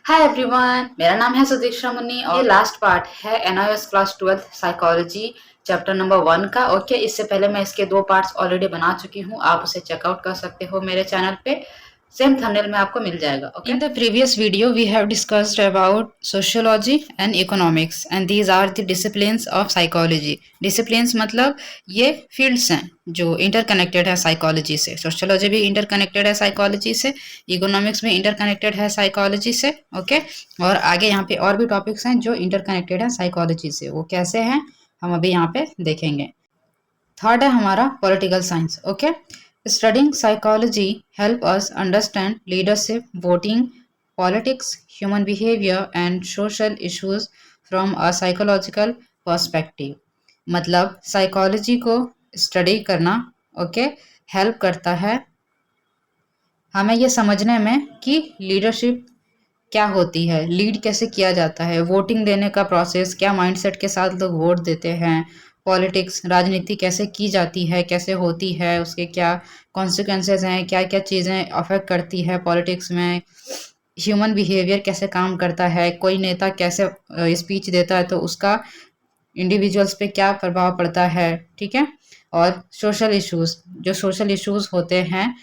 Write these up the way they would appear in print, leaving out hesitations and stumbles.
Hi everyone, मेरा नाम है सुदीक्षा मुन्नी और ये लास्ट पार्ट है NIOS class 12th psychology chapter number 1 का। ओके, इससे पहले मैं इसके 2 पार्ट्स ऑलरेडी बना चुकी हूँ, आप उसे चेकआउट कर सकते हो मेरे चैनल पे, सेम थंबनेल में आपको मिल जाएगा। Okay, in the previous video we have discussed about sociology and economics and these are the disciplines of psychology. Disciplines मतलब ये फील्ड्स हैं जो इंटरकनेक्टेड है साइकोलॉजी से। सोशियोलॉजी भी इंटरकनेक्टेड है साइकोलॉजी से, इकोनॉमिक्स में इंटरकनेक्टेड है साइकोलॉजी से। ओके, और आगे यहाँ पे और भी टॉपिक्स हैं जो इंटरकनेक्टेड है साइकोलॉजी से। वो कैसे हैं हम अभी यहाँ पे देखेंगे। थर्ड है हमारा political science. Okay, studying psychology help us understand leadership, voting, politics, human behaviour and social issues from a psychological perspective. मतलब साइकोलॉजी को स्टडी करना ओके हेल्प करता है हमें ये समझने में कि लीडरशिप क्या होती है, लीड कैसे किया जाता है, वोटिंग देने का प्रोसेस, क्या माइंडसेट के साथ लोग वोट देते हैं, पॉलिटिक्स, राजनीति कैसे की जाती है, कैसे होती है, उसके क्या कॉन्सिक्वेंसेस हैं, क्या क्या चीज़ें अफेक्ट करती है पॉलिटिक्स में, ह्यूमन बिहेवियर कैसे काम करता है, कोई नेता कैसे स्पीच देता है तो उसका इंडिविजुअल्स पे क्या प्रभाव पड़ता है। ठीक है, और सोशल इश्यूज, जो सोशल इश्यूज होते हैं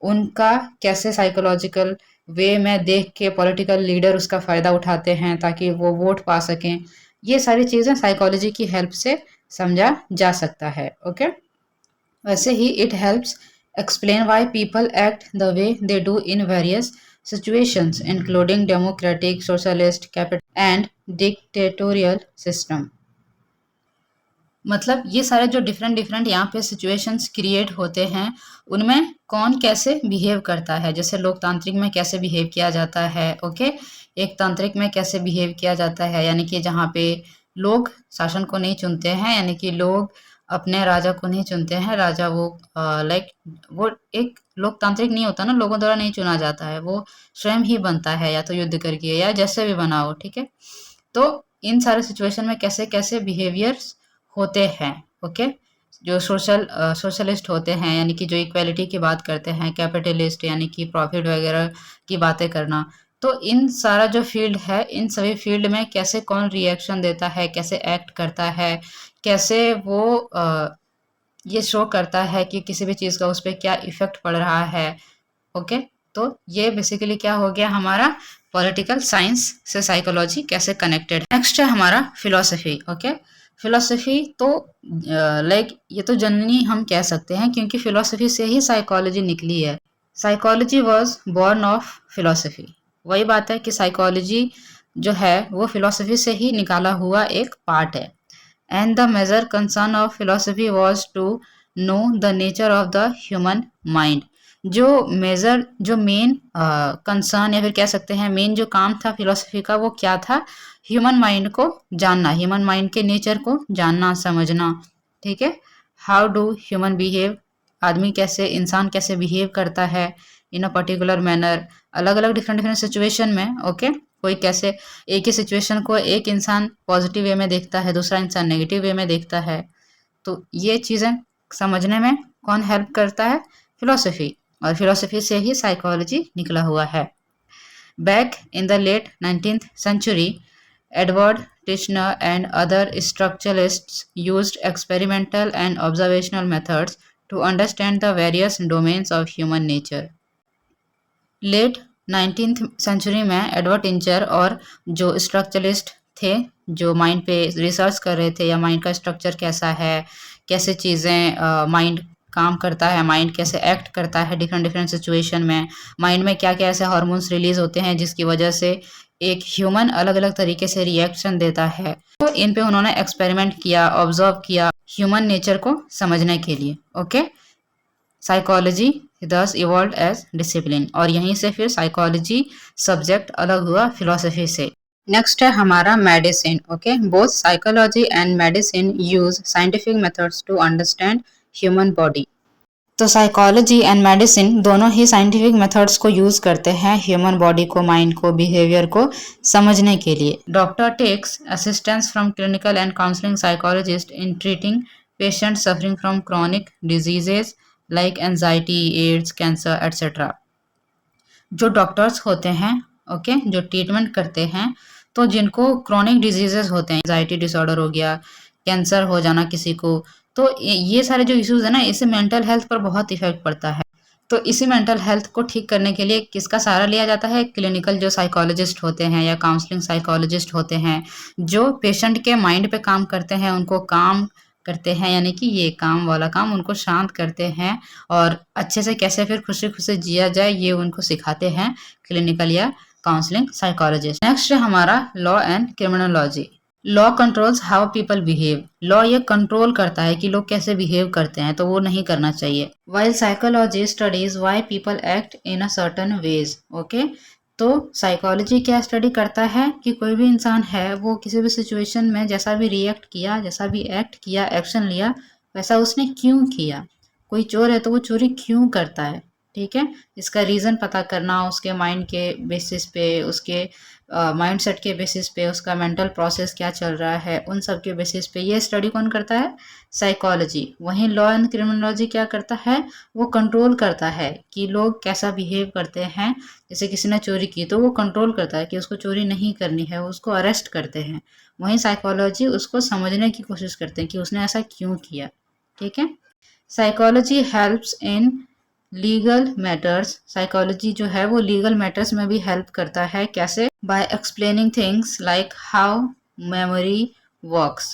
उनका कैसे साइकोलॉजिकल वे में देख के पॉलिटिकल लीडर उसका फ़ायदा उठाते हैं ताकि वो वोट पा सकें। ये सारी चीज़ें साइकोलॉजी की हेल्प से समझा जा सकता है। ओके, वैसे ही it helps explain why people act the way they do in various situations including democratic, socialist, capital and dictatorial system. मतलब ये सारे जो डिफरेंट डिफरेंट यहाँ पे सिचुएशंस क्रिएट होते हैं उनमें कौन कैसे बिहेव करता है। जैसे लोकतांत्रिक में कैसे बिहेव किया जाता है, ओके, एक तांत्रिक में कैसे बिहेव किया जाता है, यानी कि जहाँ पे लोग शासन को नहीं चुनते हैं, यानी कि लोग अपने राजा को नहीं चुनते हैं। राजा वो लाइक वो एक लोकतांत्रिक नहीं होता ना, लोगों द्वारा नहीं चुना जाता है, वो स्वयं ही बनता है, या तो युद्ध करके या जैसे भी बना हो। ठीक है, तो इन सारे सिचुएशन में कैसे कैसे बिहेवियर्स होते हैं। ओके, जो सोशलिस्ट होते हैं यानी कि जो इक्वालिटी की बात करते हैं, कैपिटलिस्ट यानी कि प्रॉफिट वगैरह की बातें करना। तो इन सारा जो फील्ड है, इन सभी फील्ड में कैसे कौन रिएक्शन देता है, कैसे एक्ट करता है, कैसे वो ये शो करता है कि किसी भी चीज़ का उस पर क्या इफेक्ट पड़ रहा है। ओके, तो ये बेसिकली क्या हो गया हमारा पॉलिटिकल साइंस से साइकोलॉजी कैसे कनेक्टेड। नेक्स्ट है हमारा फिलोसफी। ओके, फिलोसफी तो लाइक ये तो जनरली हम कह सकते हैं क्योंकि फिलोसफी से ही साइकोलॉजी निकली है। Psychology was born of philosophy. वही बात है कि साइकोलॉजी जो है वो फिलोसफी से ही निकाला हुआ एक पार्ट है। And the major concern of philosophy was to know the nature of the human mind. जो मेजर जो मेन कंसर्न या फिर कह सकते हैं मेन जो काम था फिलोसफी का वो क्या था, ह्यूमन माइंड को जानना, ह्यूमन माइंड के नेचर को जानना समझना। ठीक है, हाउ डू ह्यूमन बिहेव, आदमी कैसे, इंसान कैसे बिहेव करता है इन अ पर्टिकुलर मैनर, अलग अलग डिफरेंट डिफरेंट सिचुएशन में। ओके, कोई कैसे एक ही सिचुएशन को एक इंसान पॉजिटिव वे में देखता है, दूसरा इंसान नेगेटिव वे में देखता है। तो ये चीज़ें समझने में कौन हेल्प करता है, फिलोसफी, और फिलोसफी से ही साइकोलॉजी निकला हुआ है। Back in the late 19th century, Edward Tishner and other structuralists used experimental and observational methods to understand the various domains of human nature. Late 19th century में Edward Titchener और जो structuralist थे, जो mind पे research कर रहे थे या माइंड का स्ट्रक्चर कैसा है, कैसे चीज़ें माइंड काम करता है, माइंड कैसे एक्ट करता है डिफरेंट डिफरेंट सिचुएशन में, माइंड में क्या क्या ऐसे हार्मोन्स रिलीज होते हैं जिसकी वजह से एक ह्यूमन अलग अलग तरीके से रिएक्शन देता है। तो इन पे उन्होंने एक्सपेरिमेंट किया, ऑब्जर्व किया ह्यूमन नेचर को समझने के लिए। ओके, साइकोलॉजी दस इवॉल्व एज डिसिप्लिन, और यहीं से फिर साइकोलॉजी सब्जेक्ट अलग हुआ फिलोसफी से। नेक्स्ट है हमारा medicine. Okay, both psychology and medicine use scientific methods to understand human body. तो साइकोलॉजी एंड मेडिसिन दोनों ही साइंटिफिक मेथड्स को यूज करते हैं ह्यूमन बॉडी को, माइंड को, बिहेवियर को समझने के लिए। Doctor takes assistance from clinical and counselling psychologist in treating patient suffering from chronic diseases like anxiety, AIDS, cancer etcetera. जो डॉक्टर्स होते हैं ओके, जो ट्रीटमेंट करते हैं। तो जिनको क्रोनिक डिजीजेस होते हैं, एंजाइटी डिसऑर्डर हो गया, कैंसर हो जाना किसी को, तो ये सारे जो इश्यूज है ना, इससे मेंटल हेल्थ पर बहुत इफेक्ट पड़ता है। तो इसी मेंटल हेल्थ को ठीक करने के लिए किसका सहारा लिया जाता है? क्लिनिकल जो साइकोलॉजिस्ट होते हैं या काउंसलिंग साइकोलॉजिस्ट होते हैं, जो पेशेंट के माइंड पे काम करते हैं, उनको काम करते हैं, यानी कि ये काम वाला काम उनको शांत करते हैं, और अच्छे से कैसे फिर खुशी खुशी जिया जाए ये उनको सिखाते हैं क्लिनिकल या काउंसलिंग साइकोलॉजिस्ट। नेक्स्ट है हमारा law and criminology. Law controls how people behave. Law ये कंट्रोल करता है कि लोग कैसे बिहेव करते हैं, तो वो नहीं करना चाहिए। While psychology studies why people act in a certain veg. Okay, तो साइकोलॉजी क्या स्टडी करता है कि कोई भी इंसान है वो किसी भी सिचुएशन में जैसा भी रिएक्ट किया, जैसा भी एक्ट किया, एक्शन लिया, वैसा उसने क्यों किया। कोई चोर है तो वो चोरी क्यों करता है, ठीक है, इसका रीज़न पता करना, उसके माइंड के बेसिस पे, उसके माइंड सेट के बेसिस पे, उसका मेंटल प्रोसेस क्या चल रहा है, उन सब के बेसिस पे ये स्टडी कौन करता है? साइकोलॉजी। वहीं लॉ एंड क्रिमिनोलॉजी क्या करता है? वो कंट्रोल करता है कि लोग कैसा बिहेव करते हैं। जैसे किसी ने चोरी की तो वो कंट्रोल करता है कि उसको चोरी नहीं करनी है, उसको अरेस्ट करते हैं। वहीं साइकोलॉजी उसको समझने की कोशिश करते हैं कि उसने ऐसा क्यों किया, ठीक है। Psychology helps in legal matters. Psychology जो है वो लीगल मैटर्स में भी हेल्प करता है। कैसे? By explaining things like how memory works.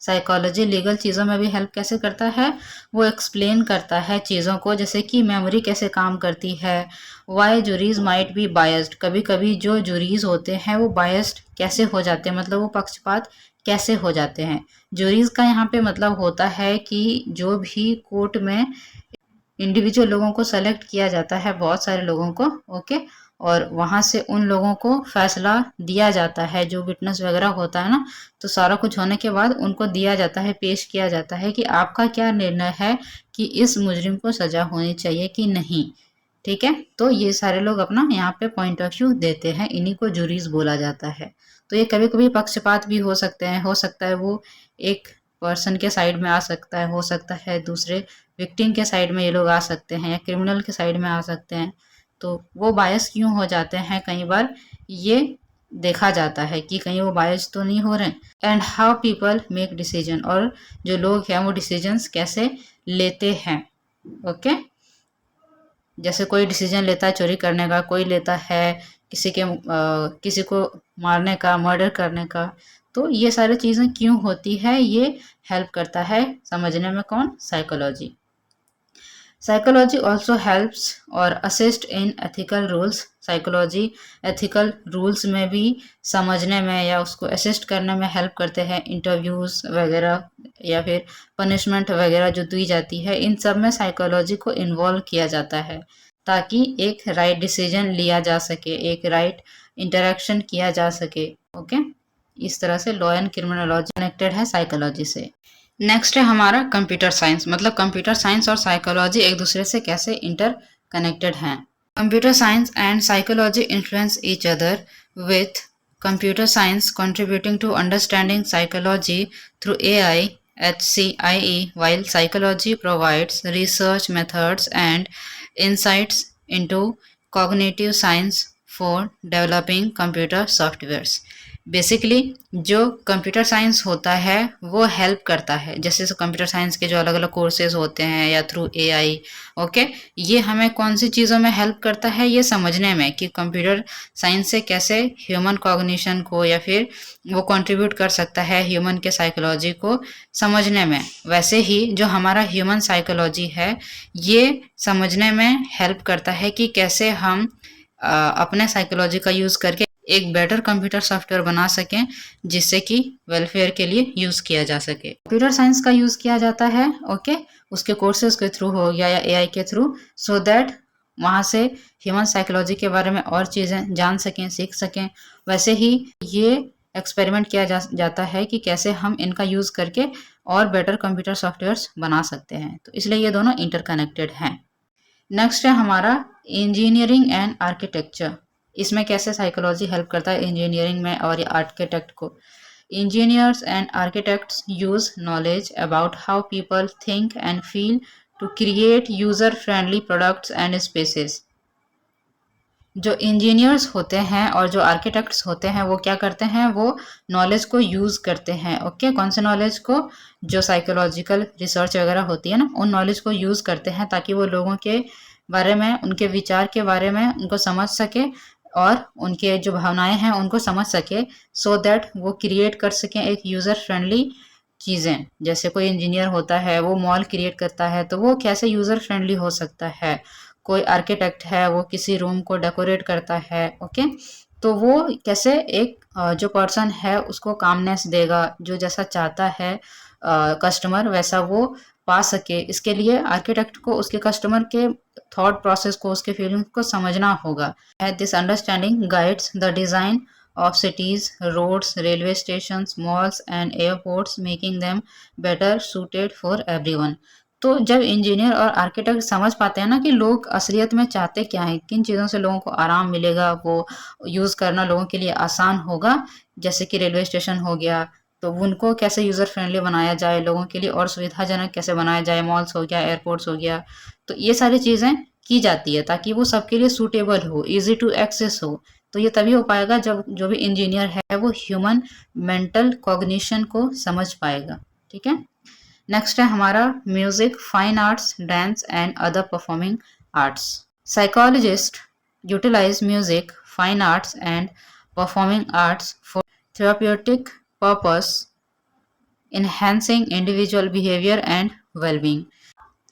Psychology legal चीज़ों में भी हेल्प कैसे करता है? वो एक्सप्लेन करता है चीज़ों को, जैसे कि मेमोरी कैसे काम करती है, why juries might be biased. कभी कभी जो जूरीज होते हैं वो बायस्ड कैसे हो जाते हैं, मतलब वो पक्षपात कैसे हो जाते हैं। जूरीज का यहाँ पे मतलब होता है कि जो भी कोर्ट में इंडिविजुअल लोगों को सेलेक्ट किया जाता है, बहुत सारे लोगों को, ओके, और वहाँ से उन लोगों को फैसला दिया जाता है, जो विटनेस वगैरह होता है ना, तो सारा कुछ होने के बाद उनको दिया जाता है, पेश किया जाता है कि आपका क्या निर्णय है कि इस मुजरिम को सजा होनी चाहिए कि नहीं, ठीक है। तो ये सारे लोग अपना यहाँ पे पॉइंट ऑफ व्यू देते हैं, इन्हीं को जूरीज बोला जाता है। तो ये कभी कभी पक्षपात भी हो सकते हैं, हो सकता है वो एक पर्सन के साइड में आ सकता है, हो सकता है दूसरे विक्टिम के साइड में ये लोग आ सकते हैं, या क्रिमिनल के साइड में आ सकते हैं। तो वो बायस क्यों हो जाते हैं, कई बार ये देखा जाता है कि कहीं वो बायस तो नहीं हो रहे। And how people make decision, और जो लोग हैं वो डिसीजंस कैसे लेते हैं, ओके। जैसे कोई डिसीजन लेता है चोरी करने का, कोई लेता है किसी को मारने का, मर्डर करने का। तो ये सारी चीज़ें क्यों होती है, ये हेल्प करता है समझने में कौन? साइकोलॉजी। साइकोलॉजी ऑल्सो हेल्प्स और assist in ethical rules. Psychology ethical rules में भी समझने में या उसको असिस्ट करने में हेल्प करते हैं। इंटरव्यूज़ वगैरह या फिर पनिशमेंट वगैरह जो दी जाती है, इन सब में साइकोलॉजी को इन्वॉल्व किया जाता है, ताकि एक राइट डिसीजन लिया जा सके, एक राइट इंटरेक्शन किया जा सके, ओके। इस तरह से लॉ एंड क्रिमिनोलॉजी कनेक्टेड है साइकोलॉजी से। नेक्स्ट है हमारा कंप्यूटर साइंस, मतलब कंप्यूटर साइंस और साइकोलॉजी एक दूसरे से कैसे इंटर कनेक्टेड हैं। Computer science and psychology influence each other, with computer science contributing to understanding psychology through AI HCIE, while psychology provides research methods and insights into cognitive science for developing computer softwares। Basically जो computer science होता है वो help करता है, जैसे computer science के जो अलग अलग कोर्सेज होते हैं या थ्रू एआई, ओके, ये हमें कौन सी चीज़ों में हेल्प करता है, ये समझने में कि कंप्यूटर साइंस से कैसे ह्यूमन कॉग्निशन को या फिर वो कंट्रीब्यूट कर सकता है ह्यूमन के साइकोलॉजी को समझने में। वैसे ही जो हमारा ह्यूमन साइकोलॉजी है ये समझने में हेल्प करता है कि कैसे हम अपने साइकोलॉजी का यूज़ करके एक बेटर कंप्यूटर सॉफ्टवेयर बना सकें, जिससे कि वेलफेयर के लिए यूज़ किया जा सके। कंप्यूटर साइंस का यूज़ किया जाता है, ओके, उसके कोर्सेज के थ्रू हो गया या एआई के थ्रू, सो दैट वहाँ से ह्यूमन साइकोलॉजी के बारे में और चीज़ें जान सकें, सीख सकें। वैसे ही ये एक्सपेरिमेंट किया जाता है कि कैसे हम इनका यूज़ करके और बेटर कंप्यूटर सॉफ्टवेयर्स बना सकते हैं। तो इसलिए ये दोनों इंटरकनेक्टेड हैं। नेक्स्ट है हमारा इंजीनियरिंग एंड आर्किटेक्चर। इसमें कैसे साइकोलॉजी हेल्प करता है इंजीनियरिंग में और आर्किटेक्ट को। Engineers and architects use knowledge about how people think and feel to create user friendly products and spaces. जो इंजीनियर्स होते हैं और जो आर्किटेक्ट्स होते हैं वो क्या करते हैं, वो नॉलेज को यूज़ करते हैं। ओके, कौन से नॉलेज को, जो साइकोलॉजिकल रिसर्च वगैरह होती है ना, उन नॉलेज को यूज़ करते हैं ताकि वो लोगों के बारे में, उनके विचार के बारे में उनको समझ सके और उनके जो भावनाएं हैं उनको समझ सके, सो दैट वो क्रिएट कर सकें एक यूज़र फ्रेंडली चीज़ें। जैसे कोई इंजीनियर होता है वो मॉल क्रिएट करता है तो वो कैसे यूज़र फ्रेंडली हो सकता है, कोई आर्किटेक्ट है वो किसी रूम को डेकोरेट करता है। ओके, तो वो कैसे एक जो पर्सन है उसको कामनेस देगा, जो जैसा चाहता है कस्टमर वैसा वो पा सके। इसके लिए आर्किटेक्ट को उसके कस्टमर के थॉट प्रोसेस को, उसके फीलिंग्स को समझना होगा। This understanding guides the design of cities, roads, railway stations, malls and airports, making them better suited for everyone। तो जब इंजीनियर और आर्किटेक्ट समझ पाते हैं ना कि लोग असलियत में चाहते क्या हैं, किन चीज़ों से लोगों को आराम मिलेगा, वो यूज़ करना लोगों के लिए आसान होगा, जैसे कि रेलवे स्टेशन हो गया तो उनको कैसे यूज़र फ्रेंडली बनाया जाए, लोगों के लिए और सुविधाजनक कैसे बनाया जाए, मॉल्स हो गया, एयरपोर्ट्स हो गया, तो ये सारी चीज़ें की जाती है ताकि वो सबके लिए सूटेबल हो, ईजी टू एक्सेस हो। तो ये तभी हो पाएगा जब जो भी इंजीनियर है वो ह्यूमन मेंटल कॉग्निशन को समझ पाएगा। ठीक है, नेक्स्ट है हमारा music, fine arts, dance and other performing arts. Psychologist utilize music, fine arts and performing arts for therapeutic purpose, enhancing individual behavior and well-being।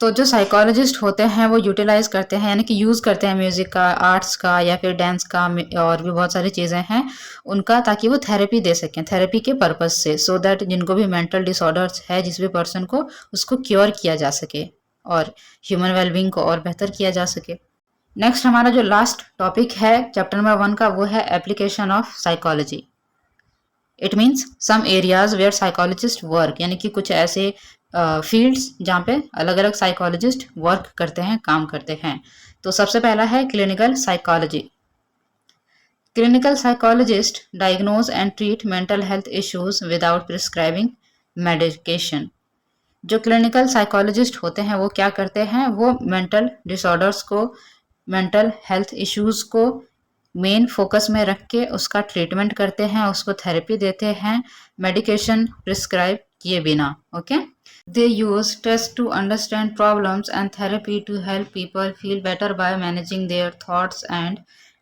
तो जो साइकोलॉजिस्ट होते हैं वो यूटिलाइज करते हैं, यानी कि यूज़ करते हैं म्यूज़िक का, आर्ट्स का या फिर डांस का और भी बहुत सारी चीज़ें हैं उनका, ताकि वो थेरेपी दे सकें, थेरेपी के पर्पज़ से, सो दैट जिनको भी मेंटल डिसऑर्डर्स है जिस भी पर्सन को, उसको क्योर किया जा सके और ह्यूमन वेलबींग को और बेहतर किया जा सके। नेक्स्ट हमारा जो लास्ट टॉपिक है चैप्टर नंबर 1 का वो है application of psychology. It means some areas where psychologist work, यानी कि कुछ ऐसे फील्ड्स जहाँ पे अलग अलग साइकोलॉजिस्ट वर्क करते हैं, काम करते हैं। तो सबसे पहला है clinical psychology. Clinical psychologist diagnose and treat mental health issues without prescribing medication. जो क्लिनिकल साइकोलॉजिस्ट होते हैं वो क्या करते हैं, वो मेंटल डिसऑर्डर्स को, मेंटल हेल्थ इश्यूज को मेन फोकस में रख के उसका ट्रीटमेंट करते हैं, उसको थेरेपी देते हैं, मेडिकेशन प्रिस्क्राइब किए बिना। Okay, they use test to understand problems and therapy to help people feel better by managing their thoughts and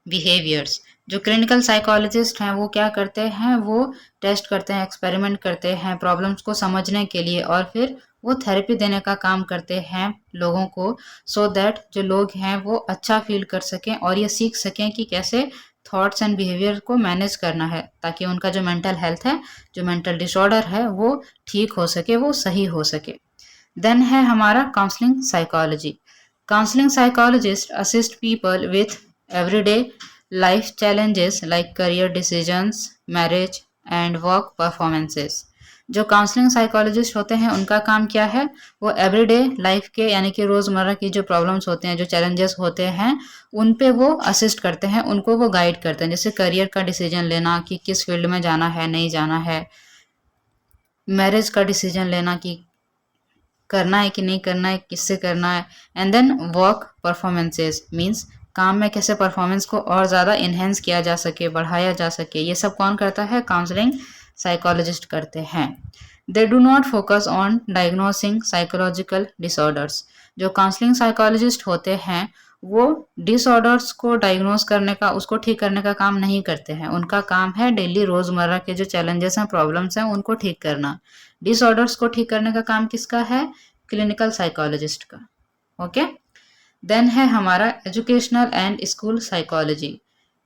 behaviours. जो क्लिनिकल साइकोलॉजिस्ट हैं वो क्या करते हैं, वो टेस्ट करते हैं, एक्सपेरिमेंट करते हैं प्रॉब्लम्स को समझने के लिए और फिर वो थेरेपी देने का काम करते हैं लोगों को, सो दैट जो लोग हैं वो अच्छा फील कर सकें और ये सीख सकें कि कैसे थॉट्स एंड बिहेवियर को मैनेज करना है, ताकि उनका जो मेंटल हेल्थ है, जो मेंटल डिसऑर्डर है वो ठीक हो सके, वो सही हो सके। देन है हमारा counselling psychology. Counselling psychologist assist people with everyday life challenges like career decisions, marriage and work performances. जो काउंसलिंग साइकोलॉजिस्ट होते हैं उनका काम क्या है, वो एवरीडे लाइफ के, यानी कि रोज़मर्रा की जो प्रॉब्लम्स होते हैं, जो चैलेंजेस होते हैं, उन पे वो असिस्ट करते हैं, उनको वो गाइड करते हैं। जैसे करियर का डिसीजन लेना कि किस फील्ड में जाना है, नहीं जाना है, मैरिज का डिसीजन लेना कि करना है कि नहीं करना है, किससे करना है, and then work performances means काम में कैसे परफॉर्मेंस को और ज़्यादा इन्हेंस किया जा सके, बढ़ाया जा सके, ये सब कौन करता है, काउंसलिंग साइकोलॉजिस्ट करते हैं। They do not focus on diagnosing psychological disorders. जो काउंसलिंग साइकोलॉजिस्ट होते हैं वो डिसऑर्डर्स को डायग्नोस करने का, उसको ठीक करने का काम नहीं करते हैं। उनका काम है डेली रोज़मर्रा के जो चैलेंजेस हैं, प्रॉब्लम्स हैं, उनको ठीक करना। डिसऑर्डर्स को ठीक करने का काम किसका है, क्लिनिकल साइकोलॉजिस्ट का। ओके, देन है हमारा educational and school psychology.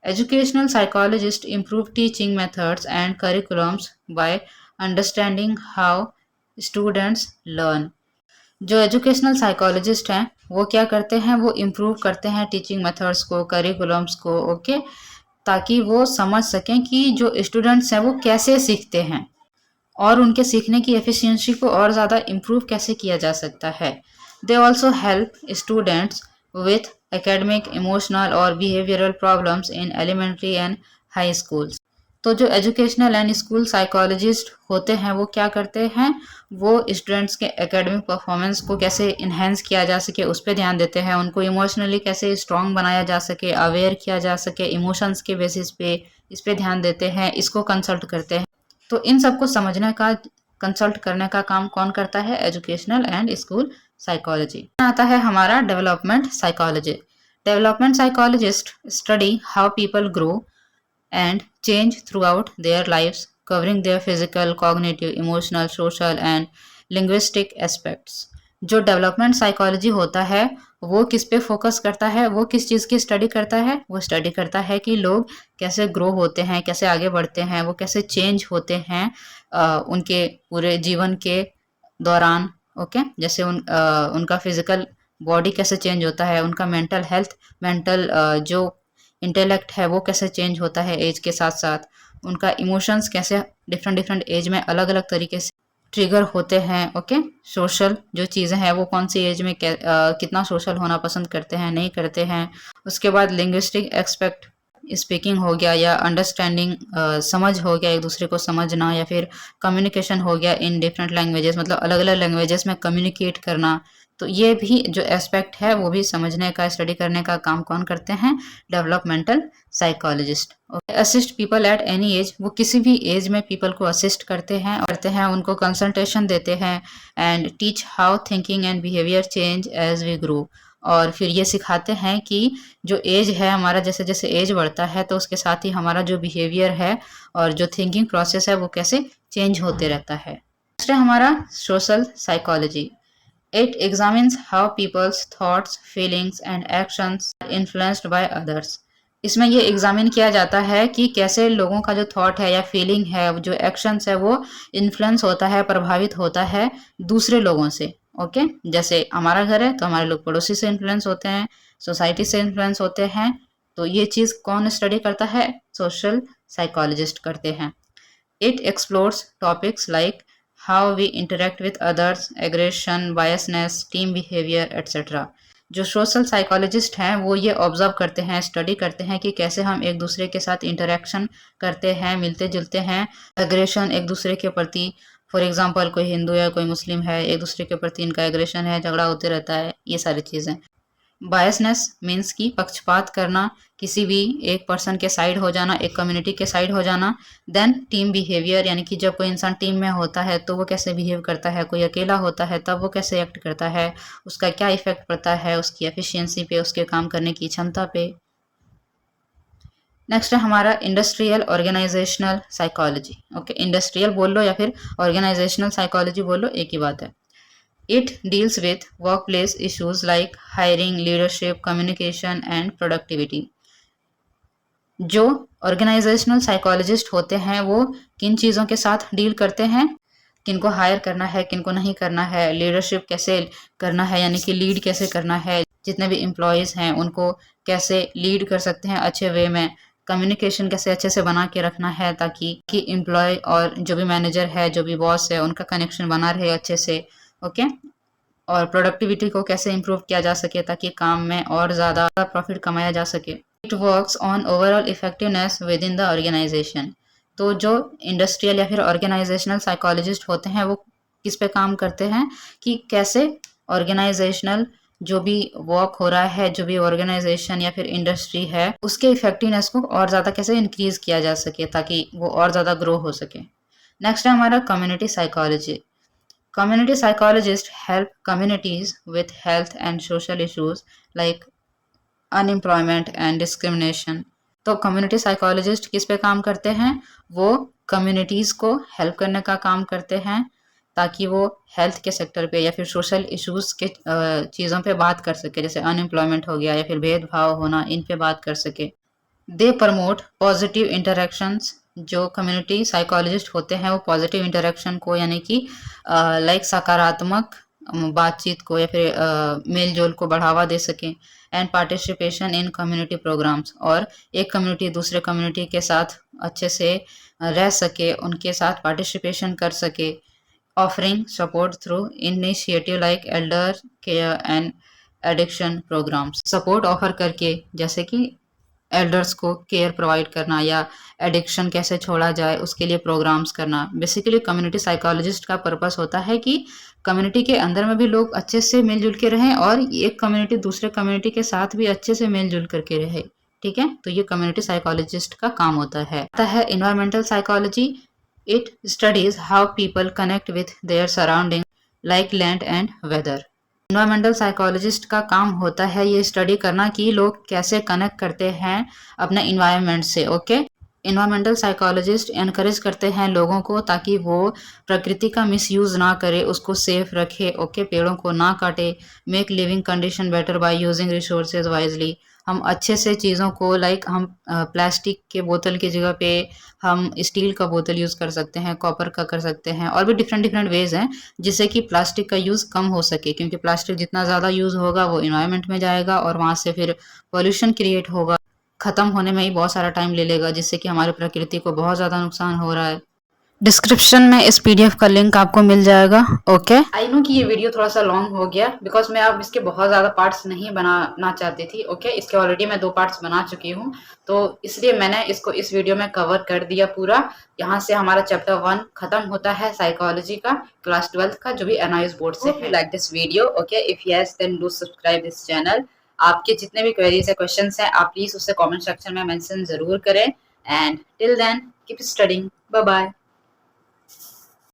Educational psychologist improve teaching methods and curriculums by understanding how students learn. जो एजुकेशनल साइकोलॉजिस्ट हैं वो क्या करते हैं, वो इम्प्रूव करते हैं टीचिंग मेथड्स को, करिकुलम्स को। ओके, ताकि वो समझ सकें कि जो स्टूडेंट्स हैं वो कैसे सीखते हैं और उनके सीखने की एफिशिएंसी को और ज़्यादा इम्प्रूव कैसे किया जा सकता है। They also help students with academic, emotional और behavioural problems in elementary and high schools. तो जो एजुकेशनल एंड स्कूल साइकोलॉजिस्ट होते हैं वो क्या करते हैं, वो स्टूडेंट्स के एकेडमिक परफॉर्मेंस को कैसे इन्हेंस किया जा सके उस पर ध्यान देते हैं, उनको इमोशनली कैसे स्ट्रांग बनाया जा सके, अवेयर किया जा सके इमोशंस के बेसिस पे, इस पे ध्यान देते हैं, इसको कंसल्ट करते हैं। तो इन सबको समझने का, कंसल्ट करने का काम कौन करता है, एजुकेशनल एंड स्कूल साइकोलॉजी। आता है हमारा development psychology. Development psychologist study how people grow and change throughout their lives, covering their physical, cognitive, emotional, social and linguistic aspects. जो डेवलपमेंट साइकोलॉजी होता है वो किस पे फोकस करता है, वो किस चीज़ की स्टडी करता है, वो स्टडी करता है कि लोग कैसे ग्रो होते हैं, कैसे आगे बढ़ते हैं, वो कैसे चेंज होते हैं उनके पूरे जीवन के दौरान। ओके, जैसे उनका फिजिकल बॉडी कैसे चेंज होता है, उनका मेंटल हेल्थ, मेंटल जो इंटेलेक्ट है वो कैसे चेंज होता है एज के साथ साथ, उनका इमोशंस कैसे डिफरेंट डिफरेंट एज में अलग अलग तरीके से ट्रिगर होते हैं। ओके, सोशल जो चीज़ें हैं वो कौन सी एज में कितना सोशल होना पसंद करते हैं, नहीं करते हैं। उसके बाद लिंग्विस्टिक एक्सपेक्ट, स्पीकिंग हो गया या अंडरस्टैंडिंग, समझ हो गया, एक दूसरे को समझना, या फिर कम्युनिकेशन हो गया इन डिफरेंट लैंग्वेजेस, मतलब अलग अलग लैंग्वेजेस में कम्युनिकेट करना। तो ये भी जो एस्पेक्ट है वो भी समझने का, स्टडी करने का काम कौन करते हैं, developmental psychologist. Assist people at any as, वो किसी भी एज में पीपल को असिस्ट करते हैं, उनको कंसल्टेशन देते हैं। And teach how thinking and behaviour change as we grow, और फिर ये सिखाते हैं कि जो एज है हमारा, जैसे जैसे एज बढ़ता है तो उसके साथ ही हमारा जो बिहेवियर है और जो थिंकिंग प्रोसेस है वो कैसे चेंज होते रहता है। नेक्स्ट है हमारा social psychology. It examines how people's thoughts, feelings and actions are influenced by others. इसमें ये एग्जामिन किया जाता है कि कैसे लोगों का जो थॉट है या फीलिंग है, जो एक्शंस है वो इन्फ्लुएंस होता है, प्रभावित होता है दूसरे लोगों से। ओके, जैसे हमारा घर है तो हमारे लोग पड़ोसी से इन्फ्लुएंस होते हैं, सोसाइटी से इन्फ्लुएंस होते हैं। तो ये चीज़ कौन स्टडी करता है, सोशल साइकोलॉजिस्ट करते हैं। It explores topics like how we interact with others, aggression, biasness, team behavior, etc. जो सोशल साइकोलॉजिस्ट हैं वो ये ऑब्जर्व करते हैं, स्टडी करते हैं कि कैसे हम एक दूसरे के साथ इंटरेक्शन करते हैं, मिलते जुलते हैं। एग्रेशन, एक दूसरे के प्रति, फॉर एग्जांपल कोई हिंदू है कोई मुस्लिम है, एक दूसरे के प्रति इनका एग्रेशन है, झगड़ा होते रहता है, ये सारी चीज़ें। बायसनेस मीन्स की पक्षपात करना, किसी भी एक पर्सन के साइड हो जाना, एक कम्युनिटी के साइड हो जाना। देन टीम बिहेवियर, यानी कि जब कोई इंसान टीम में होता है तो वो कैसे बिहेव करता है, कोई अकेला होता है तब वो कैसे एक्ट करता है, उसका क्या इफेक्ट पड़ता है उसकी एफिशिएंसी पे, उसके काम करने की क्षमता पे। नेक्स्ट है हमारा industrial organisational psychology. Okay, industrial बोल लो या फिर ऑर्गेनाइजेशनल साइकोलॉजी बोल लो, एक ही बात है। It deals with workplace issues like hiring, leadership, communication and productivity. जो ऑर्गेनाइजेशनल साइकोलॉजिस्ट होते हैं वो किन चीज़ों के साथ डील करते हैं, किनको हायर करना है, किनको नहीं करना है, लीडरशिप कैसे करना है, यानी कि लीड कैसे करना है, जितने भी एम्प्लॉयज़ हैं उनको कैसे लीड कर सकते हैं अच्छे वे में, कम्युनिकेशन कैसे अच्छे से बना के रखना है ताकि एम्प्लॉय और जो भी मैनेजर है, जो भी बॉस है, उनका कनेक्शन बना रहे अच्छे से। ओके, और प्रोडक्टिविटी को कैसे इम्प्रूव किया जा सके ताकि काम में और ज़्यादा प्रॉफिट कमाया जा सके। It works on overall effectiveness within the organisation. तो जो इंडस्ट्रियल या फिर ऑर्गेनाइजेशनल साइकोलॉजिस्ट होते हैं वो किस पे काम करते हैं कि कैसे ऑर्गेनाइजेशनल जो भी वर्क हो रहा है, जो भी ऑर्गेनाइजेशन या फिर इंडस्ट्री है, उसके इफेक्टिवनेस को और ज़्यादा कैसे इंक्रीज किया जा सके ताकि वो और ज़्यादा ग्रो हो सके। नेक्स्ट है हमारा community psychology. Community psychologists help communities with health and social issues like unemployment and discrimination. तो कम्युनिटी साइकोलॉजिस्ट किस पे काम करते हैं, वो कम्युनिटीज़ को हेल्प करने का काम करते हैं ताकि वो हेल्थ के सेक्टर पे या फिर सोशल इश्यूज के चीज़ों पे बात कर सके, जैसे अनएम्प्लॉयमेंट हो गया या फिर भेदभाव होना, इन पे बात कर सके। They promote positive interactions. जो कम्युनिटी साइकोलॉजिस्ट होते हैं वो पॉजिटिव इंटरेक्शन को, यानी कि लाइक सकारात्मक बातचीत को या फिर मेल जोल को बढ़ावा दे सकें। And participation in community programmes, और एक कम्युनिटी दूसरे कम्युनिटी के साथ अच्छे से रह सके, उनके साथ पार्टिसिपेशन कर सके। Offering support through initiative like elder care and addiction programmes. Support offer करके, जैसे कि एल्डर्स को केयर प्रोवाइड करना या एडिक्शन कैसे छोड़ा जाए उसके लिए प्रोग्राम्स करना। बेसिकली कम्युनिटी साइकोलॉजिस्ट का पर्पस होता है कि कम्युनिटी के अंदर में भी लोग अच्छे से मिलजुल के रहें और एक कम्युनिटी दूसरे कम्युनिटी के साथ भी अच्छे से मिलजुल करके रहे। ठीक है, तो ये कम्युनिटी साइकोलॉजिस्ट का काम होता है। Environmental psychology, it studies how people connect with their surrounding like land and weather. Environmental psychologist का काम होता है ये स्टडी करना कि लोग कैसे कनेक्ट करते हैं अपने इन्वायरमेंट से। ओके, इन्वायरमेंटल साइकोलॉजिस्ट एनकरेज करते हैं लोगों को ताकि वो प्रकृति का मिसयूज ना करे, उसको सेफ रखे। ओके, पेड़ों को ना काटे। Make living condition better by using resources wisely. हम अच्छे से चीज़ों को हम प्लास्टिक के बोतल की जगह पे हम स्टील का बोतल यूज़ कर सकते हैं, कॉपर का कर सकते हैं, और भी डिफरेंट डिफरेंट वेज हैं जिससे कि प्लास्टिक का यूज़ कम हो सके, क्योंकि प्लास्टिक जितना ज़्यादा यूज़ होगा वो इन्वायरमेंट में जाएगा और वहाँ से फिर पॉल्यूशन क्रिएट होगा। ख़त्म होने में ही बहुत सारा टाइम ले लेगा, जिससे कि हमारी प्रकृति को बहुत ज़्यादा नुकसान हो रहा है। डिस्क्रिप्शन में इस पीडीएफ का लिंक आपको मिल जाएगा। ओके, आई नो कि ये वीडियो थोड़ा सा लॉन्ग हो गया बिकॉज मैं अब इसके बहुत ज़्यादा पार्ट्स नहीं बनाना चाहती थी। ओके, इसके ऑलरेडी मैं 2 पार्ट्स बना चुकी हूँ, तो इसलिए मैंने इसको इस वीडियो में कवर कर दिया पूरा। यहाँ से हमारा चैप्टर 1 खत्म होता है साइकोलॉजी का, क्लास 12 का, जो भी एनआईएस बोर्ड से है। Like this video, okay, if yes then do subscribe this channel. आपके जितने भी क्वेरीज है, क्वेश्चंस हैं, आप प्लीज उससे कमेंट सेक्शन में मेंशन जरूर करें। And till then keep studying, bye bye.